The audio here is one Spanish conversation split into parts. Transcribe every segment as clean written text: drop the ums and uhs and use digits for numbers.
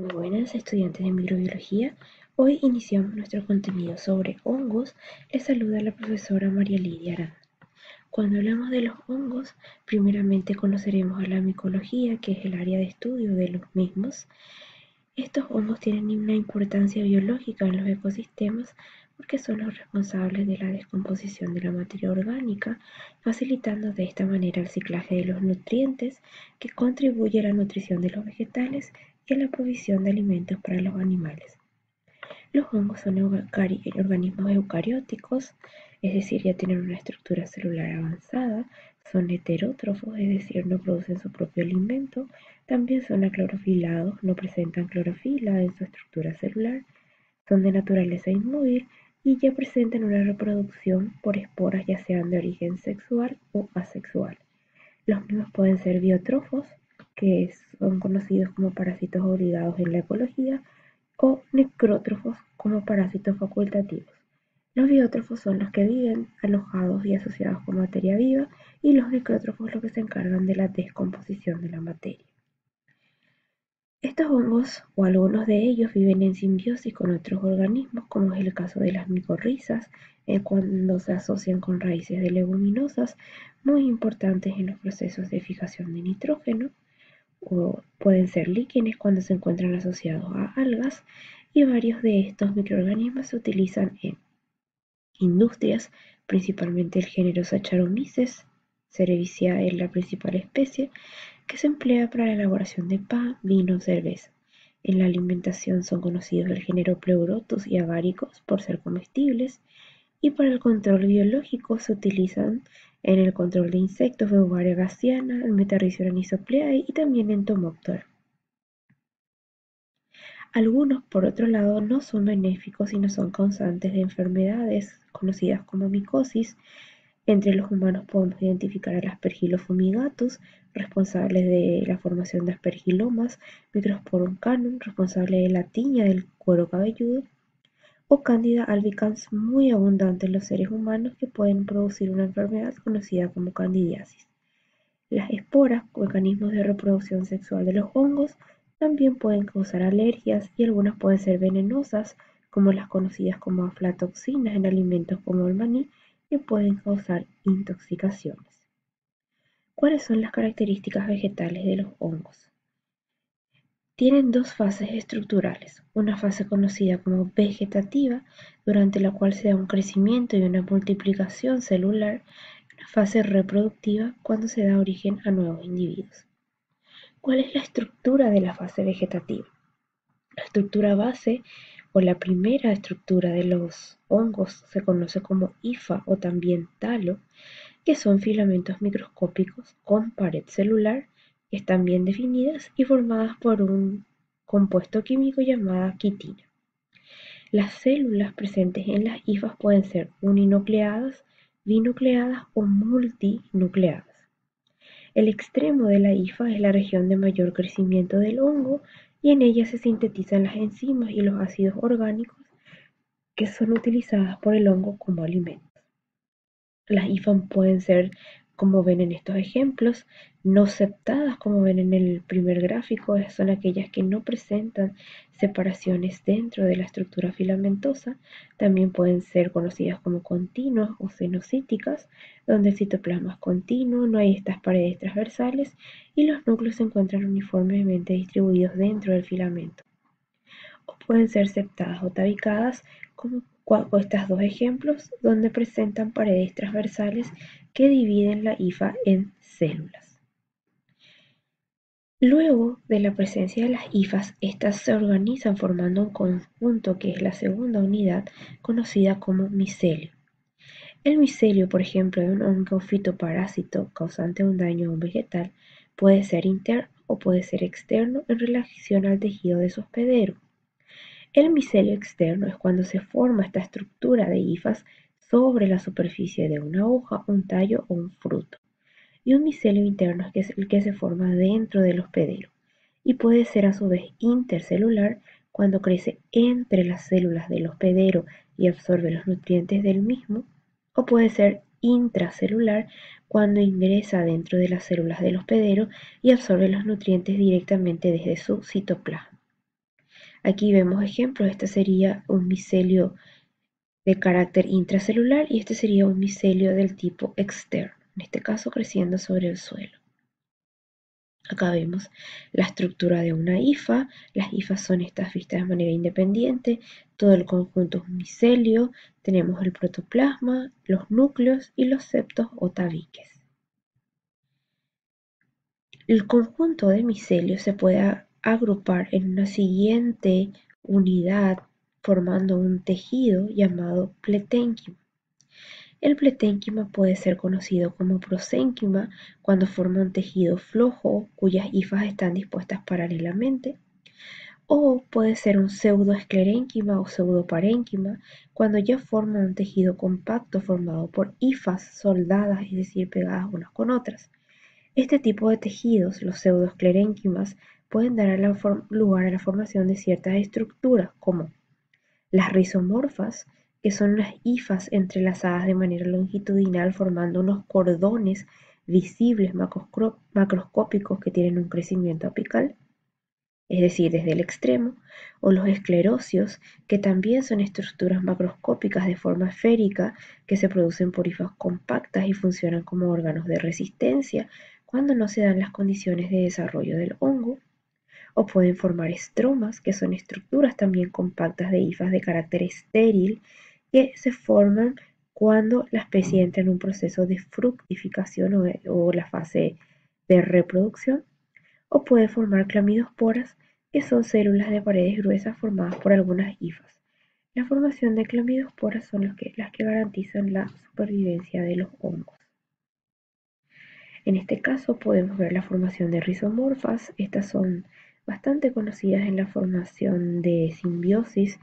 Muy buenas estudiantes de microbiología. Hoy iniciamos nuestro contenido sobre hongos. Les saluda la profesora María Lidia Aranda. Cuando hablamos de los hongos, primeramente conoceremos a la micología, que es el área de estudio de los mismos. Estos hongos tienen una importancia biológica en los ecosistemas porque son los responsables de la descomposición de la materia orgánica, facilitando de esta manera el ciclaje de los nutrientes que contribuye a la nutrición de los vegetales y a la provisión de alimentos para los animales. Los hongos son organismos eucarióticos, es decir, ya tienen una estructura celular avanzada, son heterótrofos, es decir, no producen su propio alimento, también son aclorofilados, no presentan clorofila en su estructura celular, son de naturaleza inmóvil y ya presentan una reproducción por esporas ya sean de origen sexual o asexual. Los mismos pueden ser biotrófos, que son conocidos como parásitos obligados en la ecología, o necrótrofos como parásitos facultativos. Los biótrofos son los que viven alojados y asociados con materia viva y los necrótrofos los que se encargan de la descomposición de la materia. Estos hongos o algunos de ellos viven en simbiosis con otros organismos, como es el caso de las micorrizas, cuando se asocian con raíces de leguminosas muy importantes en los procesos de fijación de nitrógeno, o pueden ser líquenes cuando se encuentran asociados a algas, y varios de estos microorganismos se utilizan en industrias, principalmente el género Saccharomyces cerevisiae es la principal especie, que se emplea para la elaboración de pan, vino, cerveza. En la alimentación son conocidos el género Pleurotus y Agaricus por ser comestibles, y para el control biológico se utilizan en el control de insectos Beauveria gassiana, el Metarrhizium anisopleae y también Entomoptera. Algunos, por otro lado, no son benéficos y no son causantes de enfermedades conocidas como micosis. Entre los humanos podemos identificar al Aspergillus fumigatus, responsable de la formación de aspergilomas, Microsporum canum, responsable de la tiña del cuero cabelludo, o Candida albicans, muy abundante en los seres humanos, que pueden producir una enfermedad conocida como candidiasis. Las esporas, mecanismos de reproducción sexual de los hongos, también pueden causar alergias y algunas pueden ser venenosas, como las conocidas como aflatoxinas en alimentos como el maní, que pueden causar intoxicaciones. ¿Cuáles son las características vegetales de los hongos? Tienen dos fases estructurales, una fase conocida como vegetativa, durante la cual se da un crecimiento y una multiplicación celular, y una fase reproductiva, cuando se da origen a nuevos individuos. ¿Cuál es la estructura de la fase vegetativa? La estructura base o la primera estructura de los hongos se conoce como hifa o también talo, que son filamentos microscópicos con pared celular que están bien definidas y formadas por un compuesto químico llamado quitina. Las células presentes en las hifas pueden ser uninucleadas, binucleadas o multinucleadas. El extremo de la hifa es la región de mayor crecimiento del hongo y en ella se sintetizan las enzimas y los ácidos orgánicos que son utilizadas por el hongo como alimento. Las hifas pueden ser, como ven en estos ejemplos, no septadas, como ven en el primer gráfico, son aquellas que no presentan separaciones dentro de la estructura filamentosa. También pueden ser conocidas como continuas o cenocíticas, donde el citoplasma es continuo, no hay estas paredes transversales y los núcleos se encuentran uniformemente distribuidos dentro del filamento. O pueden ser septadas o tabicadas, como estos dos ejemplos, donde presentan paredes transversales que dividen la hifa en células. Luego de la presencia de las hifas, estas se organizan formando un conjunto que es la segunda unidad, conocida como micelio. El micelio, por ejemplo, de un hongo fitoparásito causante de un daño a un vegetal, puede ser interno o puede ser externo en relación al tejido de su hospedero. El micelio externo es cuando se forma esta estructura de hifas sobre la superficie de una hoja, un tallo o un fruto. Y un micelio interno es el que se forma dentro del hospedero y puede ser a su vez intercelular cuando crece entre las células del hospedero y absorbe los nutrientes del mismo, o puede ser intracelular cuando ingresa dentro de las células del hospedero y absorbe los nutrientes directamente desde su citoplasma. Aquí vemos ejemplos. Este sería un micelio de carácter intracelular y este sería un micelio del tipo externo, en este caso creciendo sobre el suelo. Acá vemos la estructura de una hifa. Las hifas son estas vistas de manera independiente. Todo el conjunto es un micelio. Tenemos el protoplasma, los núcleos y los septos o tabiques. El conjunto de micelios se puede agrupar en una siguiente unidad formando un tejido llamado pleténquima. El pleténquima puede ser conocido como prosénquima cuando forma un tejido flojo cuyas hifas están dispuestas paralelamente, o puede ser un pseudoesclerénquima o pseudoparénquima cuando ya forma un tejido compacto formado por hifas soldadas, es decir, pegadas unas con otras. Este tipo de tejidos, los pseudoesclerénquimas, pueden dar lugar a la formación de ciertas estructuras como las rizomorfas, que son unas hifas entrelazadas de manera longitudinal formando unos cordones visibles macroscópicos que tienen un crecimiento apical, es decir, desde el extremo, o los esclerosios, que también son estructuras macroscópicas de forma esférica que se producen por hifas compactas y funcionan como órganos de resistencia cuando no se dan las condiciones de desarrollo del hongo, o pueden formar estromas, que son estructuras también compactas de hifas de carácter estéril que se forman cuando la especie entra en un proceso de fructificación o la fase de reproducción, o puede formar clamidiosporas, que son células de paredes gruesas formadas por algunas hifas. La formación de clamidiosporas son las que garantizan la supervivencia de los hongos. En este caso podemos ver la formación de rizomorfas. Estas son bastante conocidas en la formación de simbiosis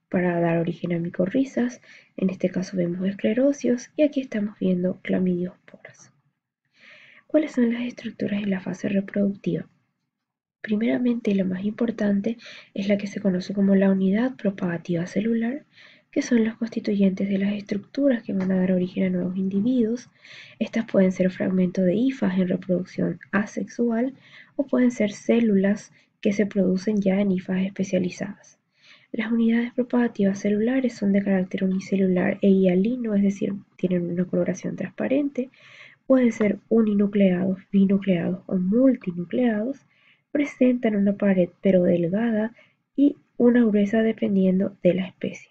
para dar origen a micorrizas. En este caso vemos esclerosios y aquí estamos viendo clamidiosporas. ¿Cuáles son las estructuras en la fase reproductiva? Primeramente, y la más importante, es la que se conoce como la unidad propagativa celular, que son los constituyentes de las estructuras que van a dar origen a nuevos individuos. Estas pueden ser fragmentos de hifas en reproducción asexual o pueden ser células que se producen ya en hifas especializadas. Las unidades propagativas celulares son de carácter unicelular e hialino, es decir, tienen una coloración transparente. Pueden ser uninucleados, binucleados o multinucleados. Presentan una pared pero delgada y una gruesa dependiendo de la especie.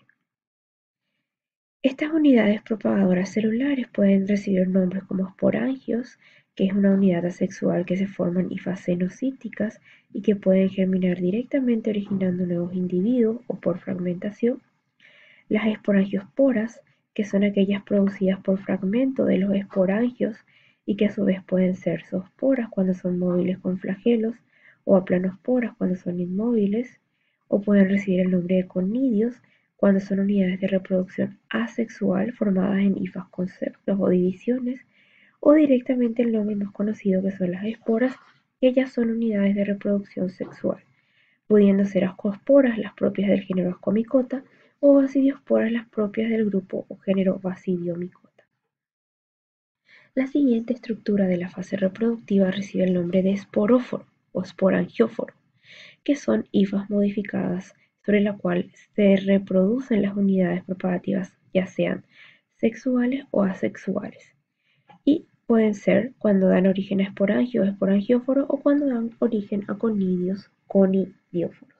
Estas unidades propagadoras celulares pueden recibir nombres como esporangios, que es una unidad asexual que se forma en hifas cenocíticas y que pueden germinar directamente originando nuevos individuos o por fragmentación. Las esporangiosporas, que son aquellas producidas por fragmento de los esporangios y que a su vez pueden ser zoosporas cuando son móviles con flagelos o aplanosporas cuando son inmóviles, o pueden recibir el nombre de conidios cuando son unidades de reproducción asexual formadas en hifas con septos o divisiones, o directamente el nombre más conocido que son las esporas, que ellas son unidades de reproducción sexual, pudiendo ser ascosporas las propias del género Ascomycota o basidiosporas las propias del grupo o género Basidiomycota. La siguiente estructura de la fase reproductiva recibe el nombre de esporóforo o esporangióforo, que son hifas modificadas sobre la cual se reproducen las unidades propagativas, ya sean sexuales o asexuales, y pueden ser cuando dan origen a esporangio o esporangióforo o cuando dan origen a conidios, conidióforos.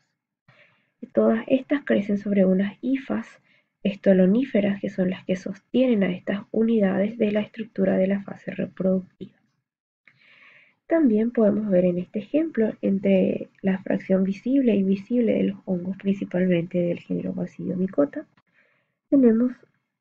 Todas estas crecen sobre unas hifas estoloníferas, que son las que sostienen a estas unidades de la estructura de la fase reproductiva. También podemos ver en este ejemplo entre la fracción visible e invisible de los hongos, principalmente del género Basidiomycota. Tenemos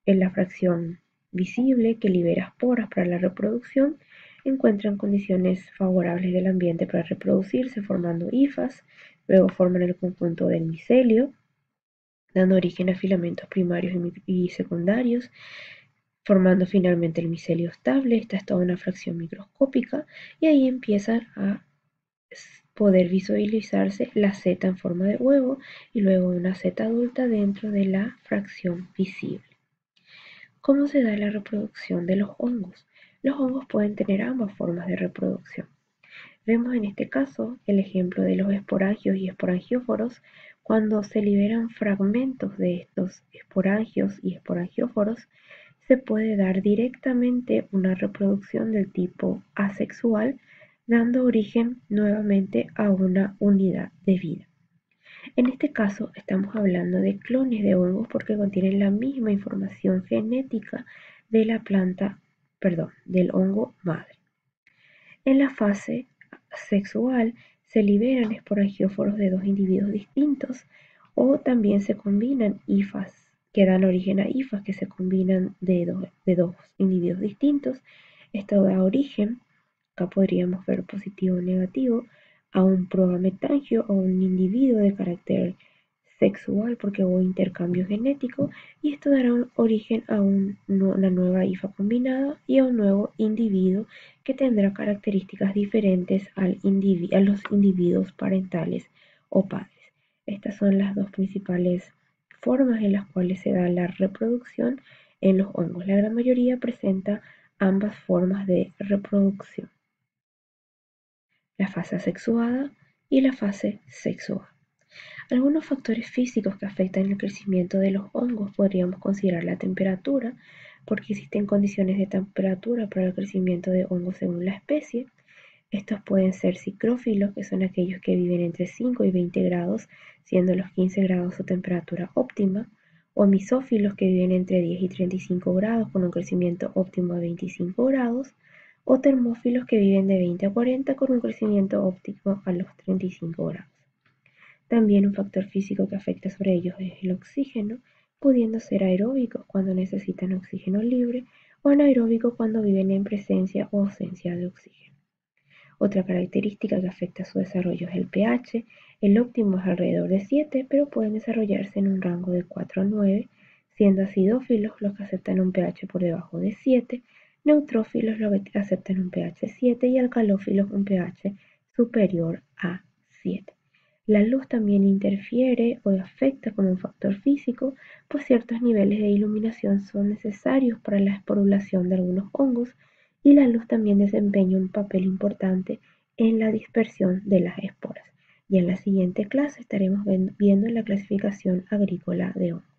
en la fracción visible, que libera esporas para la reproducción, encuentran condiciones favorables del ambiente para reproducirse formando hifas, luego forman el conjunto del micelio, dando origen a filamentos primarios y secundarios, formando finalmente el micelio estable. Esta es toda una fracción microscópica y ahí empieza a poder visualizarse la seta en forma de huevo y luego una seta adulta dentro de la fracción visible. ¿Cómo se da la reproducción de los hongos? Los hongos pueden tener ambas formas de reproducción. Vemos en este caso el ejemplo de los esporangios y esporangióforos, Cuando se liberan fragmentos de estos esporangios y esporangióforos, se puede dar directamente una reproducción del tipo asexual, dando origen nuevamente a una unidad de vida. En este caso estamos hablando de clones de hongos porque contienen la misma información genética de la planta, perdón, del hongo madre. En la fase sexual se liberan esporangióforos de dos individuos distintos o también se combinan hifas que dan origen a hifas que se combinan de dos individuos distintos. Esto da origen, acá podríamos ver positivo o negativo, a un progametangio o un individuo de carácter sexual porque hubo intercambio genético y esto dará origen a una nueva hifa combinada y a un nuevo individuo que tendrá características diferentes a los individuos parentales o padres. Estas son las dos principales formas en las cuales se da la reproducción en los hongos. La gran mayoría presenta ambas formas de reproducción, la fase asexuada y la fase sexuada. Algunos factores físicos que afectan el crecimiento de los hongos podríamos considerar la temperatura, porque existen condiciones de temperatura para el crecimiento de hongos según la especie. Estos pueden ser psicrófilos, que son aquellos que viven entre 5 y 20 grados, siendo los 15 grados su temperatura óptima, o misófilos, que viven entre 10 y 35 grados con un crecimiento óptimo de 25 grados, o termófilos, que viven de 20 a 40 con un crecimiento óptimo a los 35 grados. También un factor físico que afecta sobre ellos es el oxígeno, pudiendo ser aeróbicos cuando necesitan oxígeno libre o anaeróbicos cuando viven en presencia o ausencia de oxígeno. Otra característica que afecta su desarrollo es el pH. El óptimo es alrededor de 7, pero pueden desarrollarse en un rango de 4 a 9, siendo acidófilos los que aceptan un pH por debajo de 7, neutrófilos los que aceptan un pH 7 y alcalófilos un pH superior a 7. La luz también interfiere o afecta como un factor físico, pues ciertos niveles de iluminación son necesarios para la esporulación de algunos hongos y la luz también desempeña un papel importante en la dispersión de las esporas. Y en la siguiente clase estaremos viendo la clasificación agrícola de hongos.